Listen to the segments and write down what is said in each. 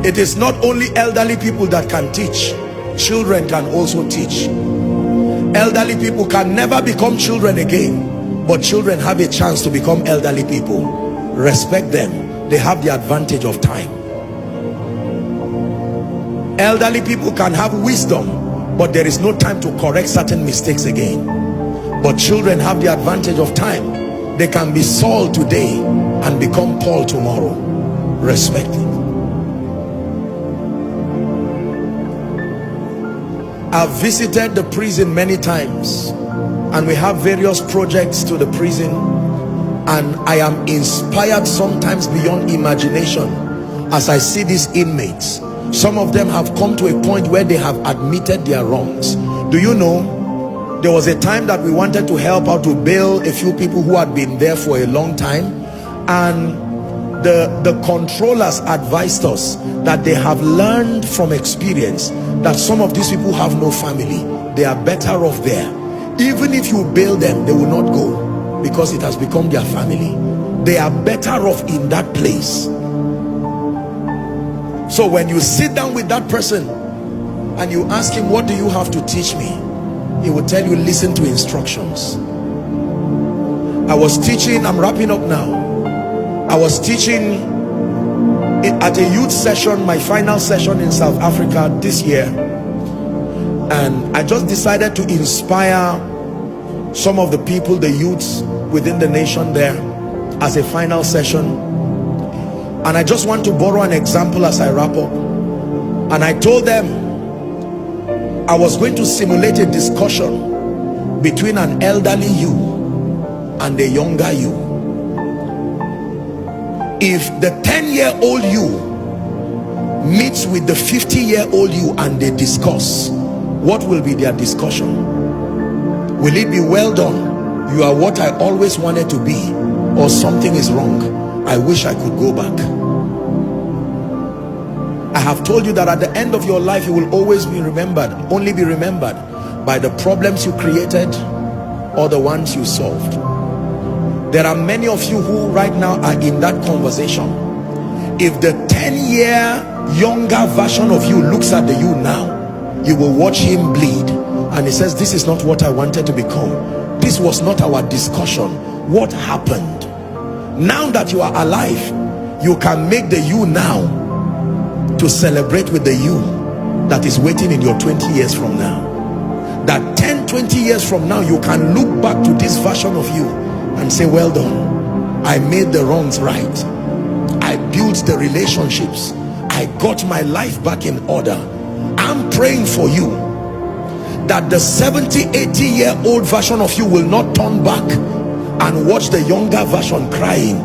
It is not only elderly people that can teach, children can also teach. Elderly people can never become children again, but children have a chance to become elderly people. Respect them. They have the advantage of time. Elderly people can have wisdom, but there is no time to correct certain mistakes again. But children have the advantage of time. They can be Saul today and become Paul tomorrow. Respect it. I've visited the prison many times, and we have various projects to the prison, and I am inspired sometimes beyond imagination as I see these inmates. Some of them have come to a point where they have admitted their wrongs. Do you know, there was a time that we wanted to help out to bail a few people who had been there for a long time, and the controllers advised us that they have learned from experience that some of these people have no family. They are better off there. Even if you bail them, they will not go, because it has become their family. They are better off in that place. So when you sit down with that person and you ask him, what do you have to teach me? He will tell you, listen to instructions. I was teaching, I'm wrapping up now. I was teaching at a youth session, my final session in South Africa this year, and I just decided to inspire some of the people, the youths within the nation there, as a final session. And I just want to borrow an example as I wrap up. And I told them I was going to simulate a discussion between an elderly you and a younger you. If the 10-year-old you meets with the 50-year-old you and they discuss, what will be their discussion? Will it be, well done, you are what I always wanted to be, or something is wrong, I wish I could go back? I have told you that at the end of your life you will always be remembered, only be remembered by the problems you created or the ones you solved. There are many of you who right now are in that conversation. If the 10-year younger version of you looks at the you now, you will watch him bleed, and he says, this is not what I wanted to become. This was not our discussion. What happened? Now that you are alive, you can make the you now to celebrate with the you that is waiting in your 20 years from now. That 10-20 years from now, you can look back to this version of you and say, well done, I made the wrongs right, I built the relationships, I got my life back in order. I'm praying for you that the 70-80-year-old version of you will not turn back and watch the younger version crying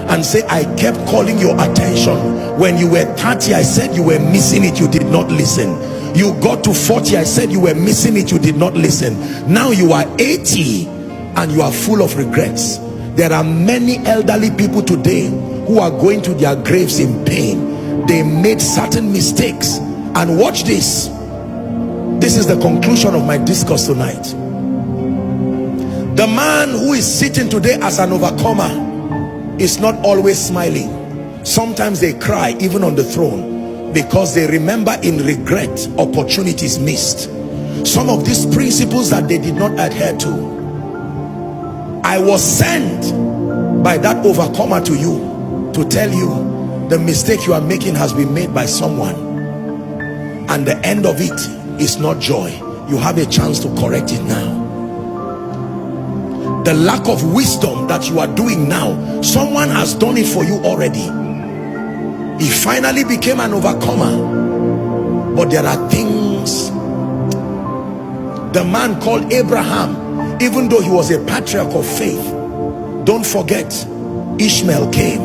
and say, I kept calling your attention. When you were 30, I said you were missing it, you did not listen. You got to 40, I said you were missing it, you did not listen. Now you are 80 and you are full of regrets. There are many elderly people today who are going to their graves in pain. They made certain mistakes. And watch this. This is the conclusion of my discourse tonight. The man who is sitting today as an overcomer is not always smiling. Sometimes they cry even on the throne, because they remember in regret opportunities missed. Some of these principles that they did not adhere to. I was sent by that overcomer to you to tell you the mistake you are making has been made by someone, and the end of it is not joy. You have a chance to correct it now. The lack of wisdom that you are doing now, someone has done it for you already. He finally became an overcomer. But there are things. The man called Abraham, even though he was a patriarch of faith, don't forget, Ishmael came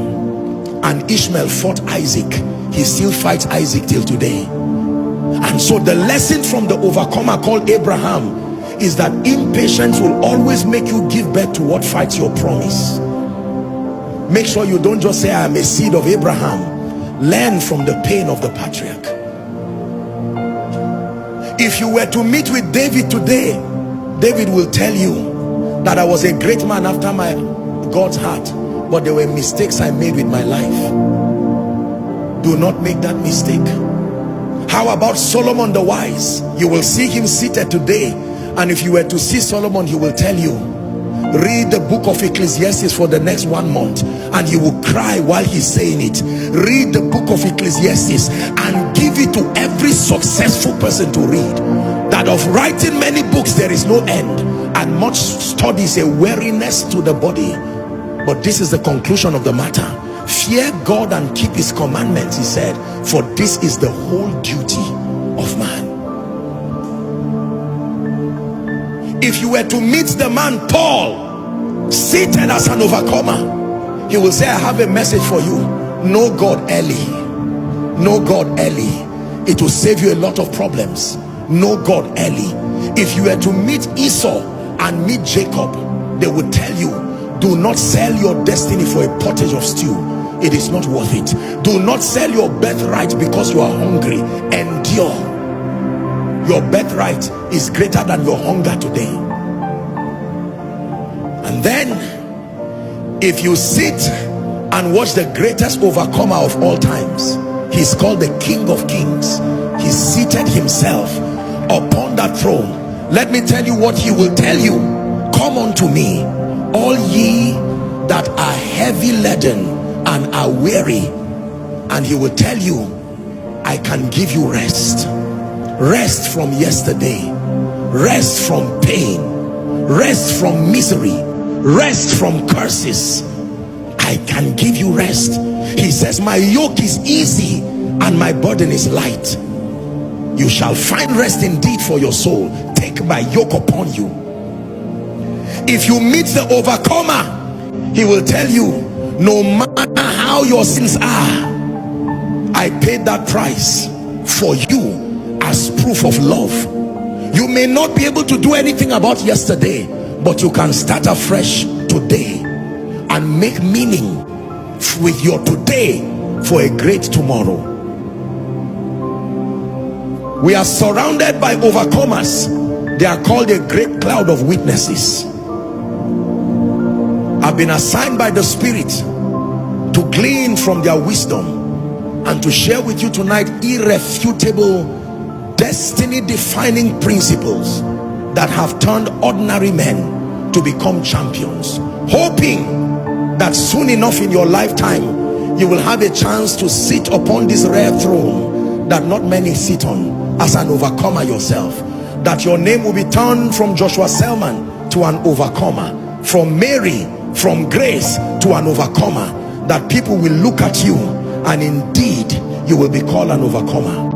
and Ishmael fought Isaac. He still fights Isaac till today. And so the lesson from the overcomer called Abraham is that impatience will always make you give birth to what fights your promise. Make sure you don't just say, I am a seed of Abraham. Learn from the pain of the patriarch. If you were to meet with David today, David will tell you that I was a great man after my God's heart, but there were mistakes I made with my life. Do not make that mistake. How about Solomon the wise? You will see him seated today, and if you were to see Solomon, he will tell you, read the book of Ecclesiastes for the next 1 month, and he will cry while he's saying it. Read the book of Ecclesiastes and give it to every successful person to read. That of writing many books there is no end, and much study is a weariness to the body. But this is the conclusion of the matter. Fear God and keep his commandments, he said, for this is the whole duty of man. If you were to meet the man Paul, seated as an overcomer, he will say, I have a message for you. Know God early. Know God early. It will save you a lot of problems. Know God early. If you were to meet Esau and meet Jacob, they would tell you, do not sell your destiny for a pottage of stew. It is not worth it. Do not sell your birthright because you are hungry. Endure. Your birthright is greater than your hunger today. And then, if you sit and watch the greatest overcomer of all times, he's called the King of Kings. He seated himself upon that throne. Let me tell you what he will tell you. Come unto me, all ye that are heavy laden and are weary, and he will tell you, I can give you rest. Rest from yesterday, rest from pain, rest from misery, rest from curses. I can give you rest. He says, my yoke is easy and my burden is light. You shall find rest indeed for your soul. Take my yoke upon you. If you meet the overcomer, he will tell you, no matter how your sins are, I paid that price for you as proof of love. You may not be able to do anything about yesterday, but you can start afresh today and make meaning with your today for a great tomorrow. We are surrounded by overcomers. They are called a great cloud of witnesses. I've been assigned by the Spirit to glean from their wisdom and to share with you tonight irrefutable, destiny defining principles that have turned ordinary men to become champions, hoping that soon enough in your lifetime you will have a chance to sit upon this rare throne that not many sit on as an overcomer yourself. That your name will be turned from Joshua Selman to an overcomer, from Mary, from Grace to an overcomer. That people will look at you and indeed you will be called an overcomer.